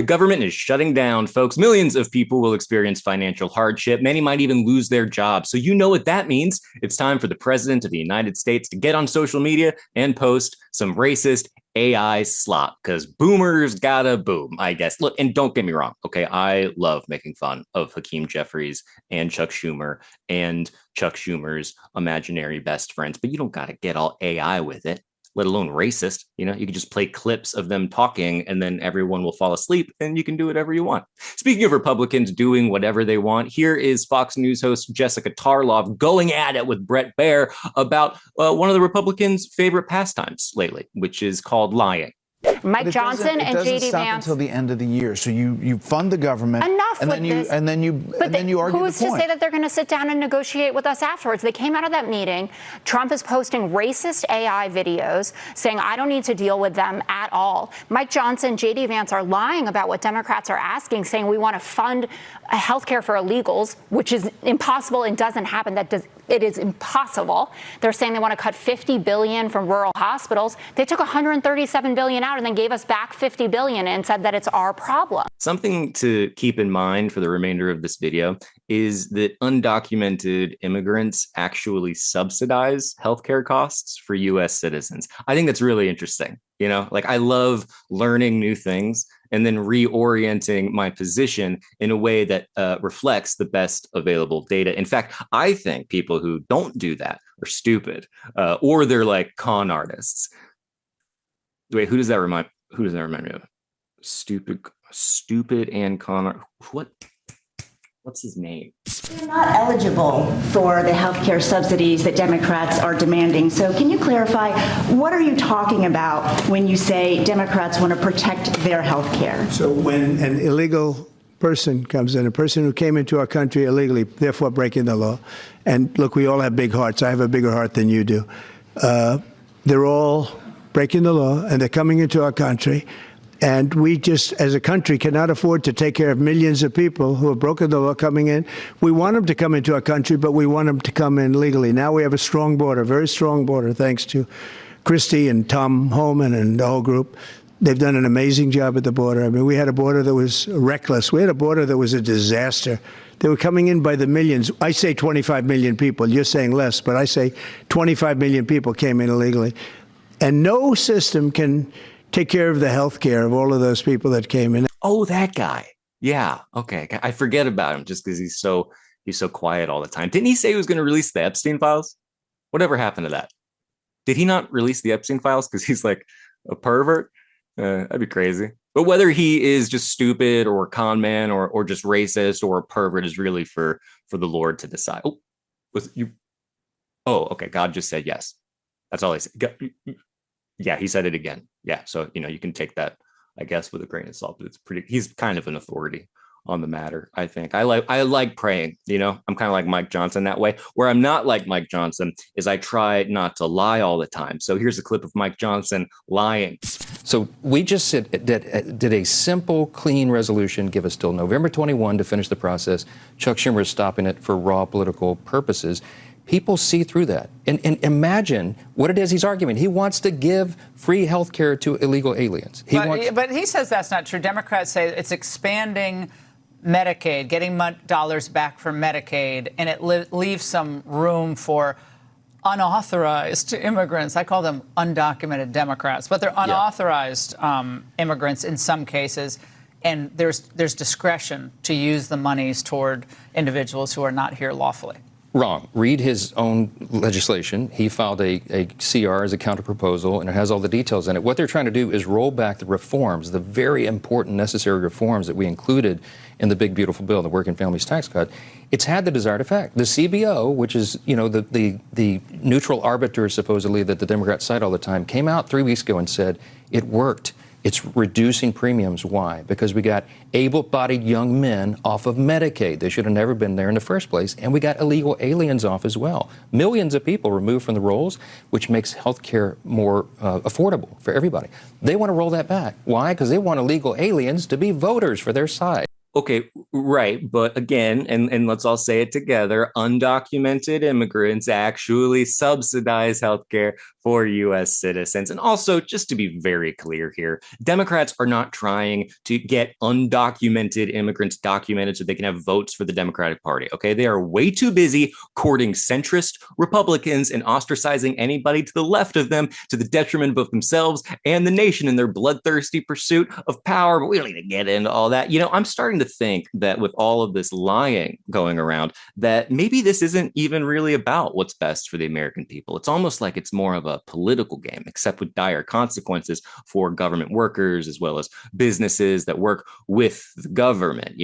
government is shutting down, folks. Millions of people will experience financial hardship. Many might even lose their jobs. So you know what that means. It's time for the president of the United States to get on social media and post some racist AI slop, because boomers gotta boom, I guess. Look, and don't get me wrong, okay? I love making fun of Hakeem Jeffries and Chuck Schumer and Chuck Schumer's imaginary best friends, but you don't gotta get all AI with it, let alone racist. You can just play clips of them talking and then everyone will fall asleep and you can do whatever you want. Speaking of Republicans doing whatever they want, here is Fox News host Jessica Tarlov going at it with Brett Baier about one of the Republicans' favorite pastimes lately, which is called lying. Mike Johnson and J.D. Vance until the end of the year. So you fund the government. Enough and with then this. And then you argue the point. Who's to say that they're going to sit down and negotiate with us afterwards? They came out of that meeting. Trump is posting racist AI videos saying, I don't need to deal with them at all. Mike Johnson, J.D. Vance are lying about what Democrats are asking, saying we want to fund health care for illegals, which is impossible and doesn't happen. It is impossible. They're saying they want to cut $50 billion from rural hospitals. They took $137 billion out and then gave us back $50 billion and said that it's our problem. Something to keep in mind for the remainder of this video is that undocumented immigrants actually subsidize healthcare costs for U.S. citizens. I think that's really interesting. I love learning new things and then reorienting my position in a way that reflects the best available data. In fact, I think people who don't do that are stupid, or they're like con artists. Wait, who does that remind me of? Stupid and con art. What's his name? You're not eligible for the health care subsidies that Democrats are demanding. So can you clarify, what are you talking about when you say Democrats want to protect their health care? So when an illegal person comes in, a person who came into our country illegally, therefore breaking the law, and look, we all have big hearts. I have a bigger heart than you do. They're all breaking the law, and they're coming into our country. And we just, as a country, cannot afford to take care of millions of people who have broken the law coming in. We want them to come into our country, but we want them to come in legally. Now we have a strong border, very strong border, thanks to Christie and Tom Homan and the whole group. They've done an amazing job at the border. I mean, we had a border that was reckless. We had a border that was a disaster. They were coming in by the millions. I say 25 million people. You're saying less, but I say 25 million people came in illegally. And no system can take care of the health care of all of those people that came in. Oh, that guy. Yeah. Okay. I forget about him just because he's so quiet all the time. Didn't he say he was going to release the Epstein files? Whatever happened to that? Did he not release the Epstein files because he's like a pervert? That'd be crazy. But whether he is just stupid or a con man or just racist or a pervert is really for the Lord to decide. Oh, was you? Oh, okay. God just said yes. That's all he said. Yeah, he said it again. Yeah, so you can take that, I guess, with a grain of salt. But he's kind of an authority on the matter, I think. I like praying, I'm kind of like Mike Johnson that way. Where I'm not like Mike Johnson is I try not to lie all the time. So here's a clip of Mike Johnson lying. So we just did a simple, clean resolution, give us till November 21 to finish the process. Chuck Schumer is stopping it for raw political purposes. People see through that. And imagine what it is he's arguing. He wants to give free health care to illegal aliens. But he says that's not true. Democrats say it's expanding Medicaid, getting dollars back from Medicaid, and it leaves some room for unauthorized immigrants. I call them undocumented Democrats, but they're unauthorized immigrants in some cases. And there's discretion to use the monies toward individuals who are not here lawfully. Wrong. Read his own legislation. He filed a CR as a counterproposal, and it has all the details in it. What they're trying to do is roll back the reforms, the very important, necessary reforms that we included in the big, beautiful bill, the Working Families Tax Cut. It's had the desired effect. The CBO, which is, the neutral arbiter, supposedly, that the Democrats cite all the time, came out 3 weeks ago and said it worked. It's reducing premiums. Why? Because we got able-bodied young men off of Medicaid. They should have never been there in the first place. And we got illegal aliens off as well. Millions of people removed from the rolls, which makes health care more affordable for everybody. They want to roll that back. Why? Because they want illegal aliens to be voters for their side. Okay, right. But again, and let's all say it together, undocumented immigrants actually subsidize healthcare for US citizens. And also, just to be very clear here, Democrats are not trying to get undocumented immigrants documented so they can have votes for the Democratic Party. Okay, they are way too busy courting centrist Republicans and ostracizing anybody to the left of them to the detriment of both themselves and the nation in their bloodthirsty pursuit of power. But we don't need to get into all that. I'm starting to think that with all of this lying going around, that maybe this isn't even really about what's best for the American people. It's almost like it's more of a political game, except with dire consequences for government workers as well as businesses that work with the government,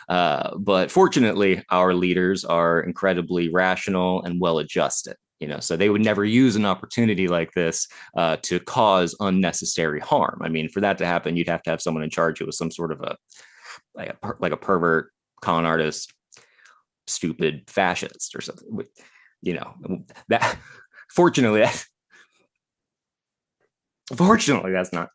But fortunately, our leaders are incredibly rational and well adjusted. So they would never use an opportunity like this to cause unnecessary harm. I mean, for that to happen, you'd have to have someone in charge who was some sort of like a pervert, con artist, stupid fascist or something. That fortunately, that's not.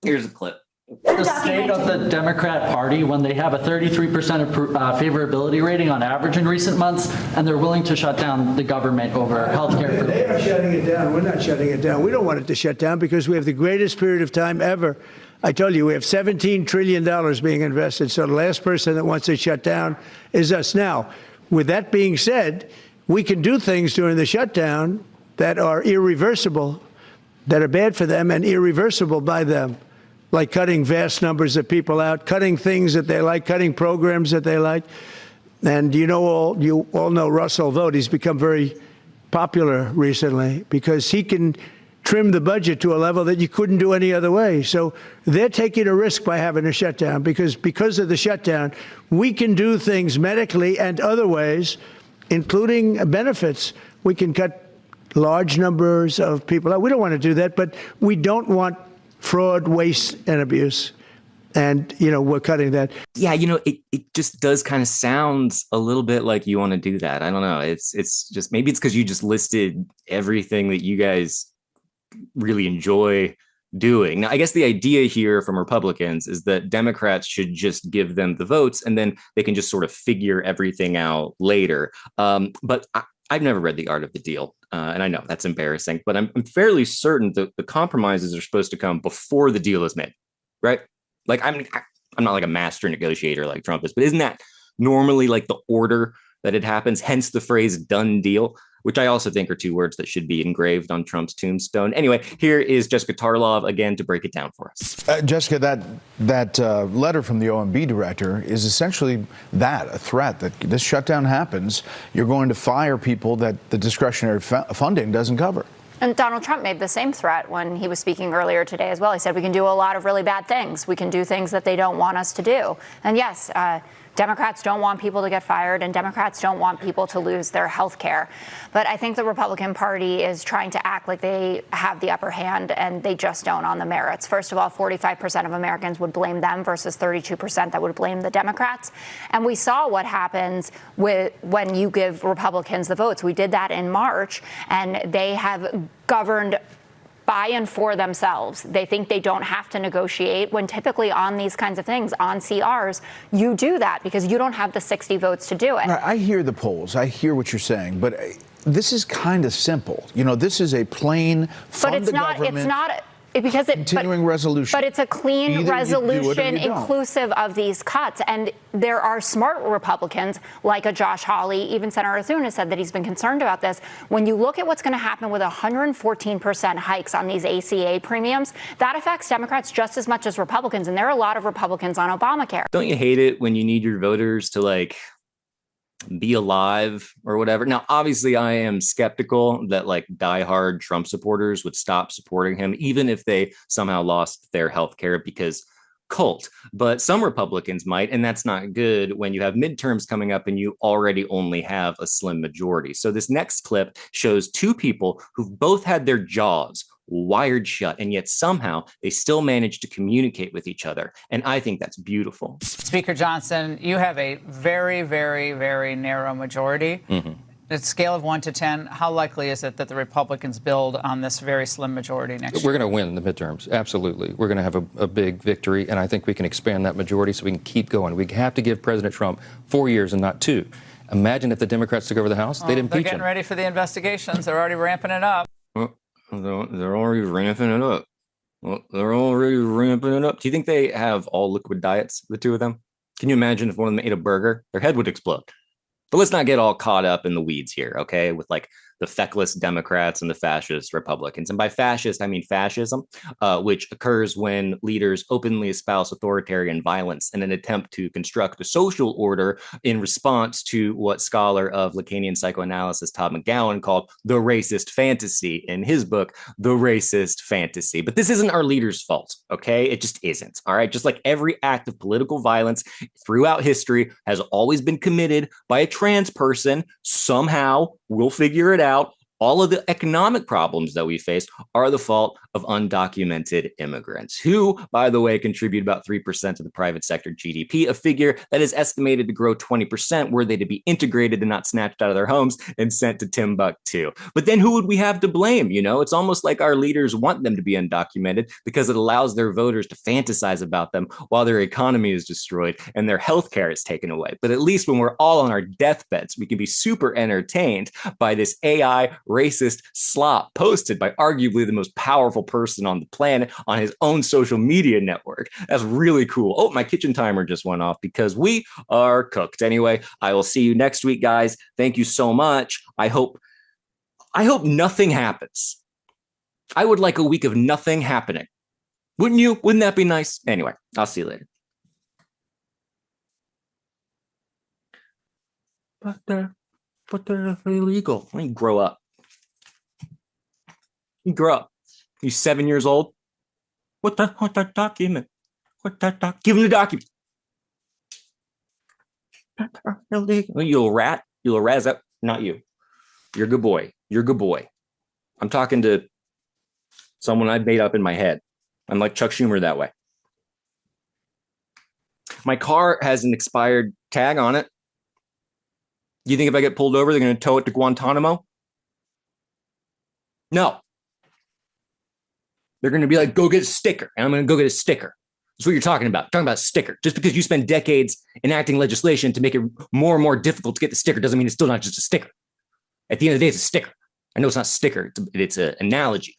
Here's a clip. The state of the Democrat Party when they have a 33% favorability rating on average in recent months, and they're willing to shut down the government over healthcare. They are shutting it down. We're not shutting it down. We don't want it to shut down because we have the greatest period of time ever. I told you, we have $17 trillion being invested. So the last person that wants it shut down is us. Now, with that being said, we can do things during the shutdown that are irreversible, that are bad for them and irreversible by them, like cutting vast numbers of people out, cutting things that they like, cutting programs that they like. And you all know Russell Vought. He's become very popular recently because he can trim the budget to a level that you couldn't do any other way. So they're taking a risk by having a shutdown because of the shutdown, we can do things medically and other ways, including benefits. We can cut large numbers of people out. We don't want to do that, but we don't want fraud, waste, and abuse. And, we're cutting that. Yeah, it just does kind of sound a little bit like you want to do that. I don't know. It's just, maybe it's because you just listed everything that you guys really enjoy doing. Now, I guess the idea here from Republicans is that Democrats should just give them the votes and then they can just sort of figure everything out later. But I've never read The Art of the Deal. And I know that's embarrassing, but I'm fairly certain that the compromises are supposed to come before the deal is made, right? Like, I'm not like a master negotiator like Trump is, but isn't that normally like the order that it happens? Hence the phrase "done deal," which I also think are two words that should be engraved on Trump's tombstone. Anyway, here is Jessica Tarlov again to break it down for us. Jessica, that letter from the OMB director is essentially a threat that this shutdown happens. You're going to fire people that the discretionary funding doesn't cover. And Donald Trump made the same threat when he was speaking earlier today as well. He said we can do a lot of really bad things. We can do things that they don't want us to do. And yes, Democrats don't want people to get fired, and Democrats don't want people to lose their health care. But I think the Republican Party is trying to act like they have the upper hand, and they just don't on the merits. First of all, 45% of Americans would blame them versus 32% that would blame the Democrats. And we saw what happens when you give Republicans the votes. We did that in March, and they have governed by and for themselves. They think they don't have to negotiate when typically on these kinds of things, on CRs, you do that because you don't have the 60 votes to do it. Right, I hear the polls. I hear what you're saying, but this is kind of simple. This is a plain fund the government. It's not because continuing resolution. But it's a clean resolution inclusive of these cuts. And there are smart Republicans like a Josh Hawley, even Senator Thune has said that he's been concerned about this. When you look at what's going to happen with 114% hikes on these ACA premiums, that affects Democrats just as much as Republicans. And there are a lot of Republicans on Obamacare. Don't you hate it when you need your voters to be alive or whatever? Now, obviously, I am skeptical that diehard Trump supporters would stop supporting him, even if they somehow lost their health care because cult. But some Republicans might, and that's not good when you have midterms coming up and you already only have a slim majority. So this next clip shows two people who've both had their jaws wired shut, and yet somehow they still manage to communicate with each other. And I think that's beautiful. Speaker Johnson, you have a very, very, very narrow majority. Mm-hmm. At a scale of 1 to 10, how likely is it that the Republicans build on this very slim majority next year? We're going to win the midterms. Absolutely. We're going to have a big victory, and I think we can expand that majority so we can keep going. We have to give President Trump 4 years and not 2. Imagine if the Democrats took over the House, they'd impeach They're him. getting ready for the investigations. They're already ramping it up. Well, they're already ramping it up. Do you think they have all liquid diets, the two of them? Can you imagine if one of them ate a burger? Their head would explode. But let's not get all caught up in the weeds here, okay? With like the feckless Democrats and the fascist Republicans. And by fascist, I mean fascism, which occurs when leaders openly espouse authoritarian violence in an attempt to construct a social order in response to what scholar of Lacanian psychoanalysis Todd McGowan called the racist fantasy in his book, The Racist Fantasy. But this isn't our leaders' fault, okay? It just isn't, all right? Just like every act of political violence throughout history has always been committed by a trans person, somehow we'll figure it out. All of the economic problems that we face are the fault of undocumented immigrants, who, by the way, contribute about 3% of the private sector GDP, a figure that is estimated to grow 20% were they to be integrated and not snatched out of their homes and sent to Timbuktu. But then who would we have to blame? You know, it's almost like our leaders want them to be undocumented because it allows their voters to fantasize about them while their economy is destroyed and their health care is taken away. But at least when we're all on our deathbeds, we can be super entertained by this AI racist slop posted by arguably the most powerful person on the planet on his own social media network. That's really cool. Oh, my kitchen timer just went off because we are cooked. Anyway, I will see you next week, guys. Thank you so much. I hope nothing happens. I would like a week of nothing happening. Wouldn't you? Wouldn't that be nice? Anyway, I'll see you later. But they're illegal. Let me grow up. You grow up. You 7 years old. What that document? What that doc? Give him the document. Illegal. You little rat. You little rat. Is that not you? You're a good boy. You're a good boy. I'm talking to someone I made up in my head. I'm like Chuck Schumer that way. My car has an expired tag on it. You think if I get pulled over, they're going to tow it to Guantanamo? No. They're going to be like, go get a sticker. And I'm going to go get a sticker. That's what you're talking about. Talking about a sticker. Just because you spend decades enacting legislation to make it more and more difficult to get the sticker doesn't mean it's still not just a sticker. At the end of the day, it's a sticker. I know it's not a sticker. It's an analogy.